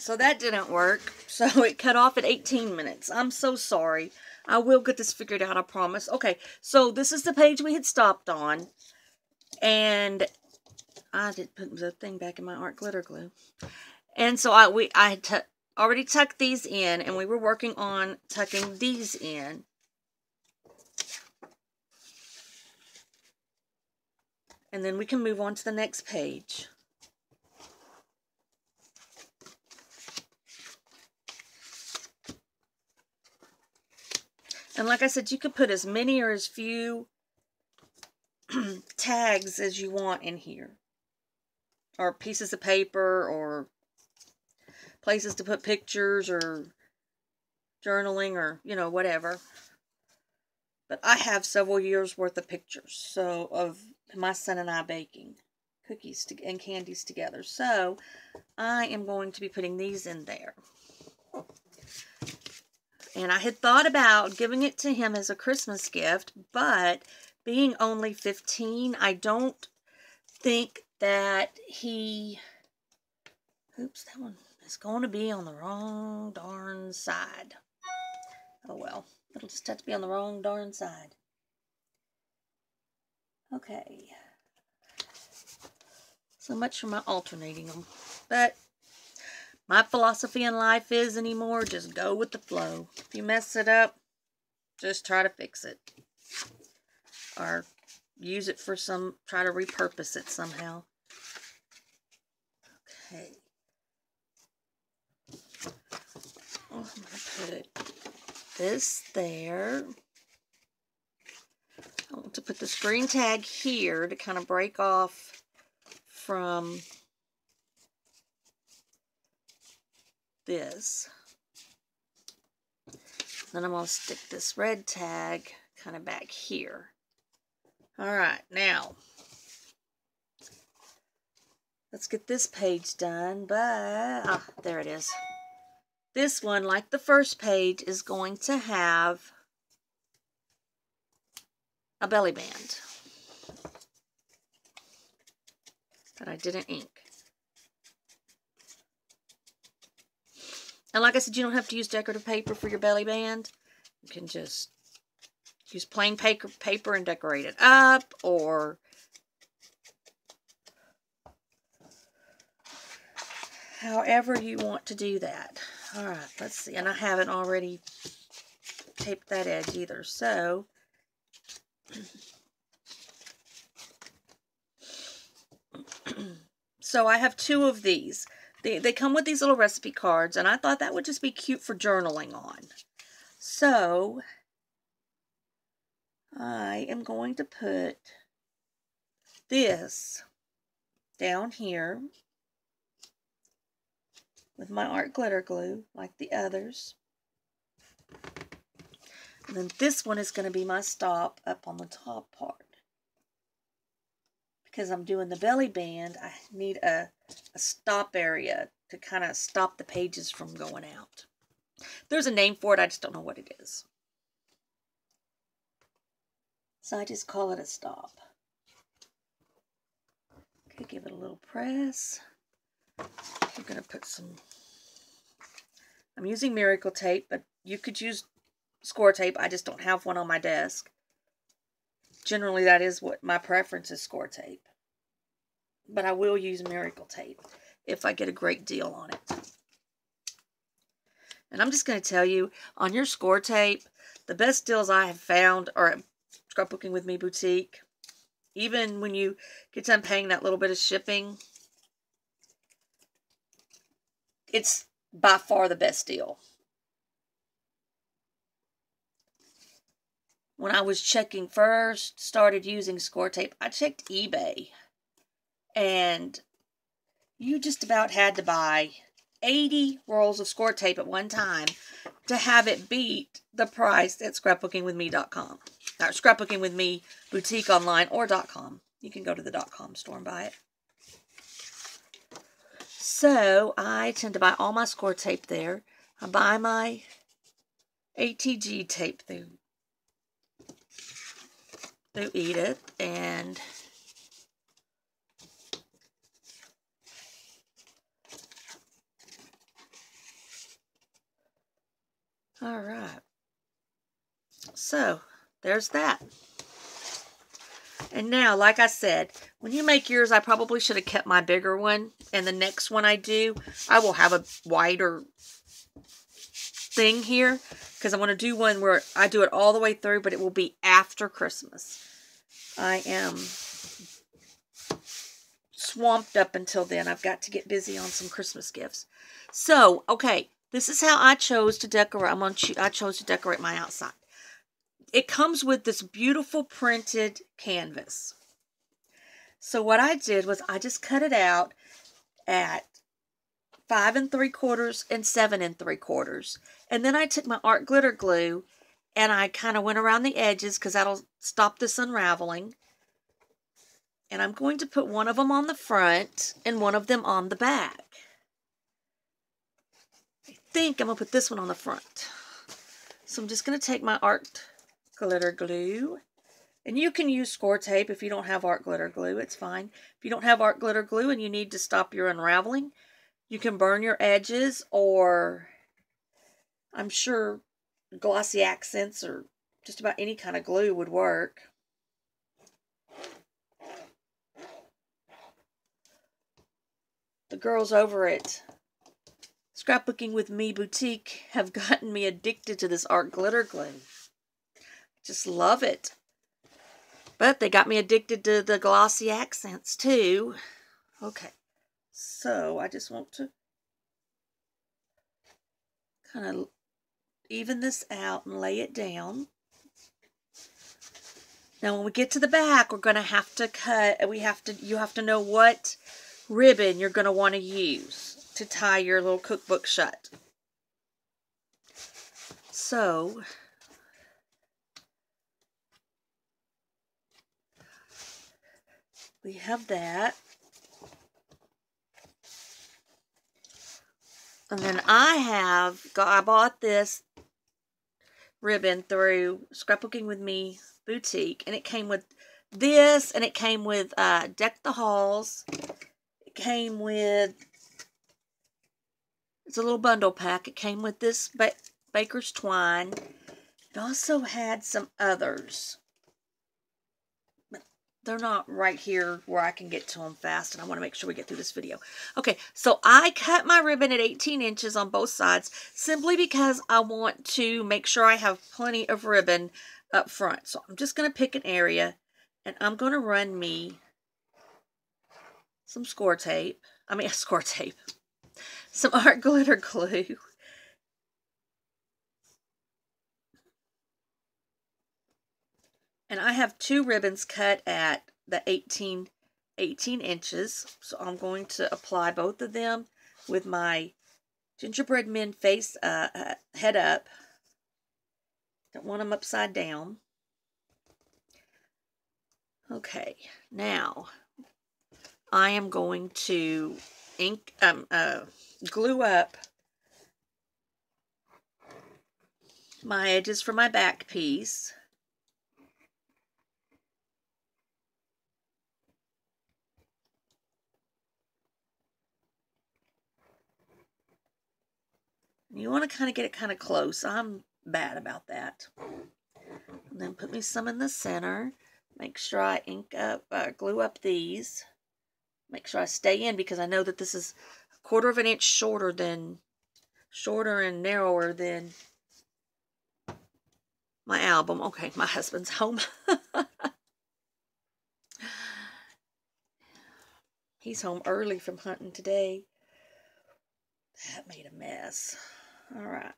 so that didn't work. So it cut off at 18 minutes. I'm so sorry. I will get this figured out, I promise. Okay, so this is the page we had stopped on. And I did put the thing back in my art glitter glue. And so I had already tucked these in, and we were working on tucking these in. And then we can move on to the next page. And like I said, you could put as many or as few tags as you want in here. Or pieces of paper, or places to put pictures, or journaling, or, you know, whatever. But I have several years worth of pictures, so, of my son and I baking cookies and candies together. So I am going to be putting these in there. And I had thought about giving it to him as a Christmas gift, but being only 15, I don't think that he... Oops, that one is going to be on the wrong darn side. Oh well, it'll just have to be on the wrong darn side. Okay. So much for my alternating them. But my philosophy in life is anymore, just go with the flow. If you mess it up, just try to fix it. Or use it for try to repurpose it somehow. Okay. Oh, I'm going to put this there. I want to put the screen tag here to kind of break off from this. Then I'm going to stick this red tag kind of back here. Alright, now let's get this page done. But, there it is. This one, like the first page, is going to have a belly band that I didn't ink. And like I said, you don't have to use decorative paper for your belly band. You can just use plain paper and decorate it up, or however you want to do that. Alright, let's see. And I haven't already taped that edge either, so so I have two of these. They come with these little recipe cards, and I thought that would just be cute for journaling on. So I am going to put this down here with my art glitter glue, like the others. And then this one is going to be my stop up on the top part. Because I'm doing the belly band, I need a stop area to kind of stop the pages from going out. There's a name for it, I just don't know what it is. So I just call it a stop. Okay, give it a little press. I'm going to put some... I'm using Miracle Tape, but you could use score tape. I just don't have one on my desk. Generally, that is what my preference is, score tape. But I will use Miracle Tape if I get a great deal on it. And I'm just going to tell you, on your score tape, the best deals I have found are at Scrapbooking with Me Boutique. Even when you get done paying that little bit of shipping, it's by far the best deal. When I was checking first, started using score tape, I checked eBay. And you just about had to buy 80 rolls of score tape at one time to have it beat the price at scrapbookingwithme.com. Or Scrapbooking with Me Boutique online, or .com. You can go to the .com store and buy it. So I tend to buy all my score tape there. I buy my ATG tape through Edith, and So, there's that. And now, like I said, when you make yours, I probably should have kept my bigger one. And the next one I do, I will have a wider thing here. Because I want to do one where I do it all the way through, but it will be after Christmas. I am swamped up until then. I've got to get busy on some Christmas gifts. So, okay, this is how I chose to decorate. I chose to decorate my outside. It comes with this beautiful printed canvas. So what I did was I just cut it out at 5 3/4 and 7 3/4. And then I took my art glitter glue and I kind of went around the edges because that'll stop this unraveling. And I'm going to put one of them on the front and one of them on the back. I think I'm going to put this one on the front. So I'm just going to take my art glitter glue. And you can use score tape if you don't have art glitter glue. It's fine. If you don't have art glitter glue and you need to stop your unraveling, you can burn your edges, or I'm sure glossy accents or just about any kind of glue would work. The girls over at Scrapbooking with Me Boutique have gotten me addicted to this art glitter glue. Just love it. But they got me addicted to the glossy accents too. Okay, so I just want to kind of even this out and lay it down. Now when we get to the back, we're going to have to cut, you have to know what ribbon you're going to want to use to tie your little cookbook shut. So we have that. And then I bought this ribbon through Scrapbooking with Me Boutique. And it came with this, and it came with Deck the Halls. It came with, it's a little bundle pack. It came with this Baker's Twine. It also had some others. They're not right here where I can get to them fast, and I want to make sure we get through this video. Okay, so I cut my ribbon at 18 inches on both sides simply because I want to make sure I have plenty of ribbon up front. So I'm just going to pick an area, and I'm going to run me some score tape. Some art glitter glue. And I have two ribbons cut at the 18 inches. So I'm going to apply both of them with my Gingerbread Men face head up. Don't want them upside down. Okay, now I am going to glue up my edges for my back piece. You want to kind of get it kind of close. I'm bad about that. And then put me some in the center. Make sure I glue up these. Make sure I stay in because I know that this is 1/4 of an inch shorter and narrower than my album. Okay, my husband's home. He's home early from hunting today. That made a mess. All right.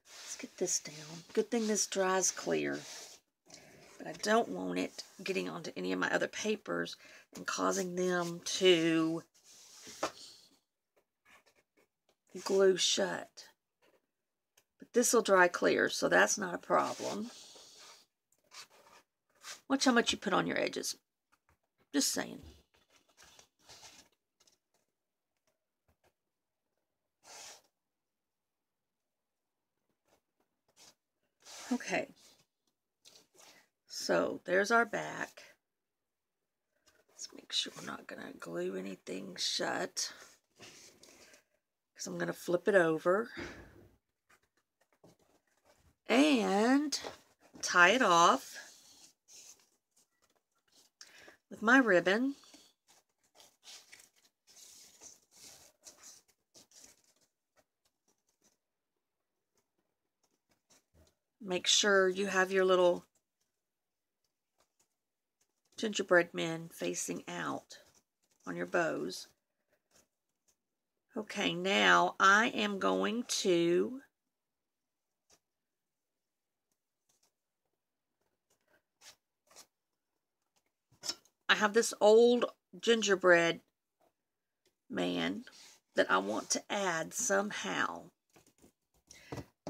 Let's get this down. Good thing this dries clear. But I don't want it getting onto any of my other papers and causing them to glue shut. But this will dry clear, so that's not a problem. Watch how much you put on your edges. Just saying. Okay, so there's our back. Let's make sure we're not going to glue anything shut, because I'm going to flip it over. and tie it off with my ribbon. Make sure you have your little gingerbread men facing out on your bows. Okay, now I am going to I have this old gingerbread man that I want to add somehow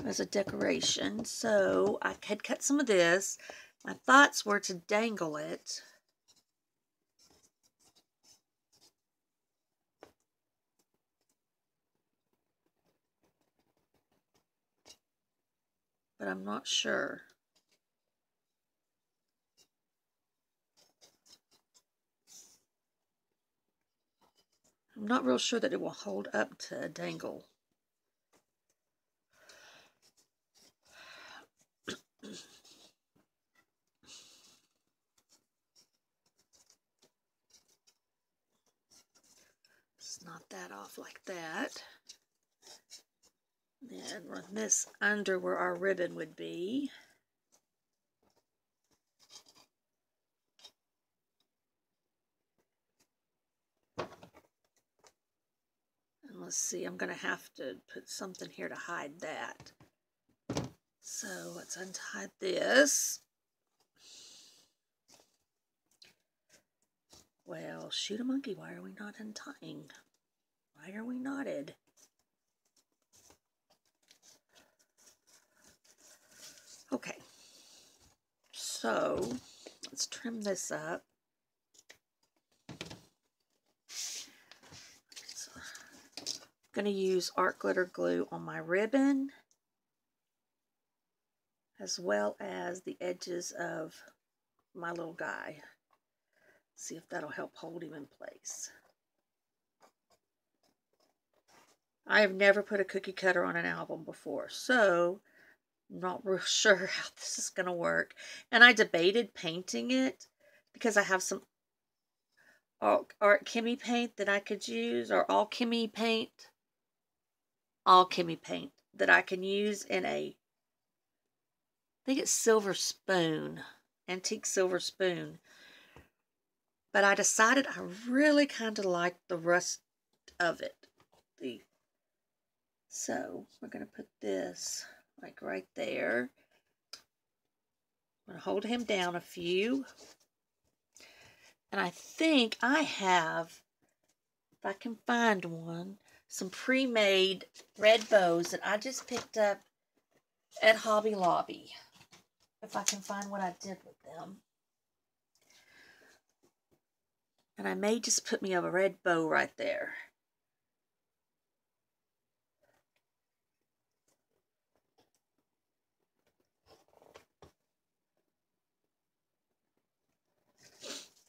as a decoration. So I had cut some of this. My thoughts were to dangle it. But I'm not sure. I'm not real sure that it will hold up to a dangle. Let's knot that off like that. Then run this under where our ribbon would be. And let's see, I'm going to have to put something here to hide that. So let's untie this. Well, shoot a monkey, why are we not untying? Why are we knotted? Okay, so let's trim this up. So, I'm going to use art glitter glue on my ribbon, as well as the edges of my little guy. See if that'll help hold him in place. I have never put a cookie cutter on an album before, so I'm not real sure how this is going to work. And I debated painting it because I have some Art Kimmy paint that I could use, or All Kimmy paint. All Kimmy paint that I can use in I think it's silver spoon, antique silver spoon. But I decided I really kind of like the rust of it. So we're going to put this like right there. I'm going to hold him down a few. And I think I have, if I can find one, some pre-made red bows that I just picked up at Hobby Lobby. If I can find what I did with them. And I may just put me a red bow right there.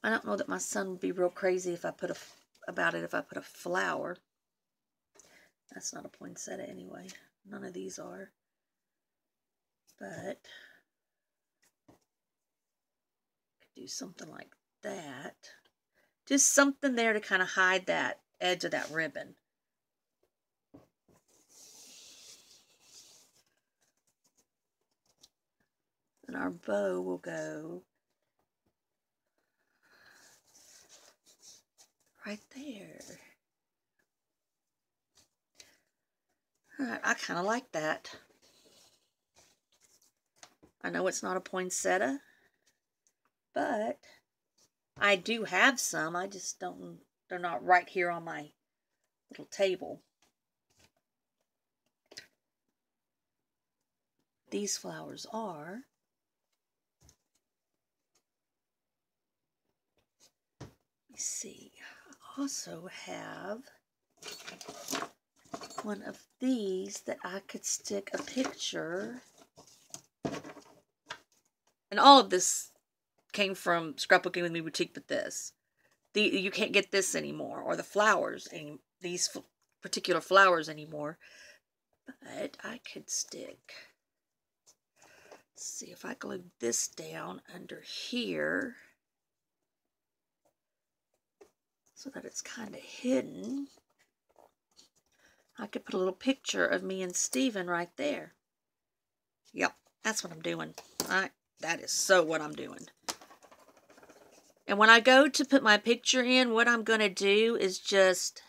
I don't know that my son would be real crazy if I put a flower. That's not a poinsettia anyway. None of these are. But I could do something like that. Just something there to kind of hide that edge of that ribbon. And our bow will go right there. Alright, I kind of like that. I know it's not a poinsettia, but I do have some. I just don't, they're not right here on my little table. These flowers are. Let me see. I also have one of these that I could stick a picture. And all of this came from Scrapbooking with Me Boutique, but this. You can't get this anymore, or the flowers, these particular flowers anymore. But I could stick Let's see if I glue this down under here so that it's kind of hidden. I could put a little picture of me and Steven right there. Yep, that's what I'm doing. That is so what I'm doing. And when I go to put my picture in, what I'm going to do is just,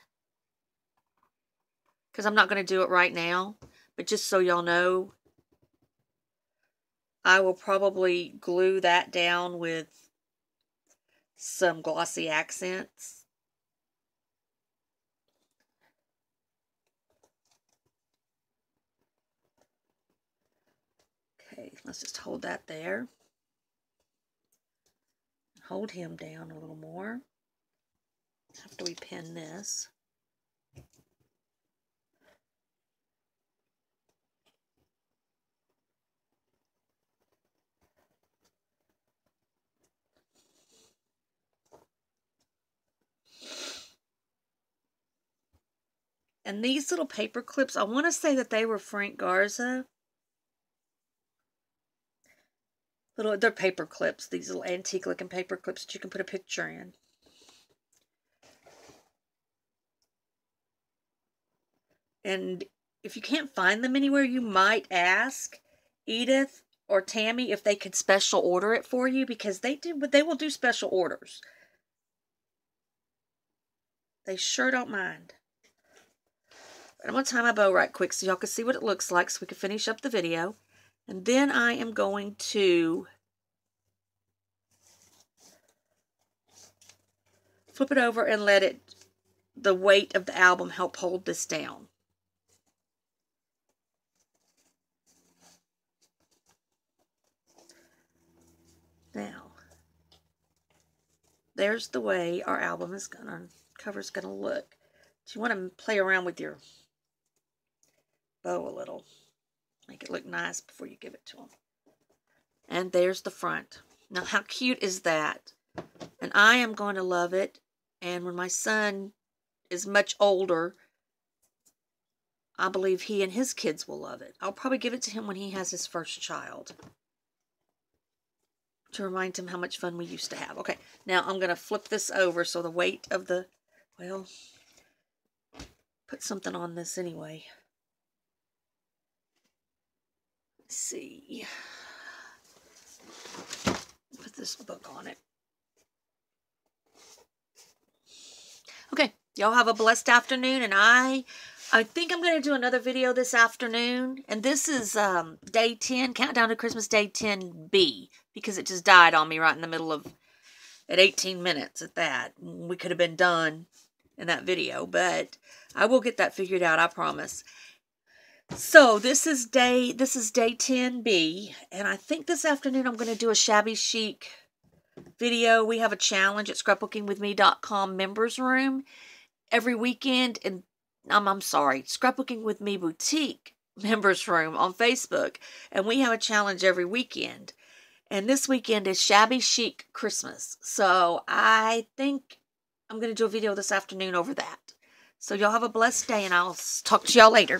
because I'm not going to do it right now, but just so y'all know, I will probably glue that down with some glossy accents. Okay, let's just hold that there. Hold him down a little more after we pin this. And these little paper clips, I want to say that they were Frank Garza. They're paper clips, these little antique looking paper clips that you can put a picture in. And if you can't find them anywhere, you might ask Edith or Tammy if they could special order it for you, because they will do special orders. They sure don't mind. But I'm going to tie my bow right quick so y'all can see what it looks like so we can finish up the video. And then I am going to flip it over and let the weight of the album help hold this down. Now, there's the way our cover's gonna look. So you want to play around with your bow a little. Make it look nice before you give it to them. And there's the front. Now, how cute is that? And I am going to love it. And when my son is much older, I believe he and his kids will love it. I'll probably give it to him when he has his first child, to remind him how much fun we used to have. Okay, now I'm going to flip this over so the weight of the, well, put something on this anyway. Let's see. Put this book on it. Okay, y'all have a blessed afternoon, and I think I'm going to do another video this afternoon, and this is day 10, Countdown to Christmas Day 10B, because it just died on me right in the middle of, at 18 minutes at that. We could have been done in that video, but I will get that figured out, I promise. So this is day 10B, and I think this afternoon I'm going to do a shabby chic video. We have a challenge at scrapbookingwithme.com members room every weekend, and I'm sorry, Scrapbooking with Me Boutique members room on Facebook, and we have a challenge every weekend. And this weekend is Shabby Chic Christmas. So I think I'm going to do a video this afternoon over that. So y'all have a blessed day, and I'll talk to y'all later.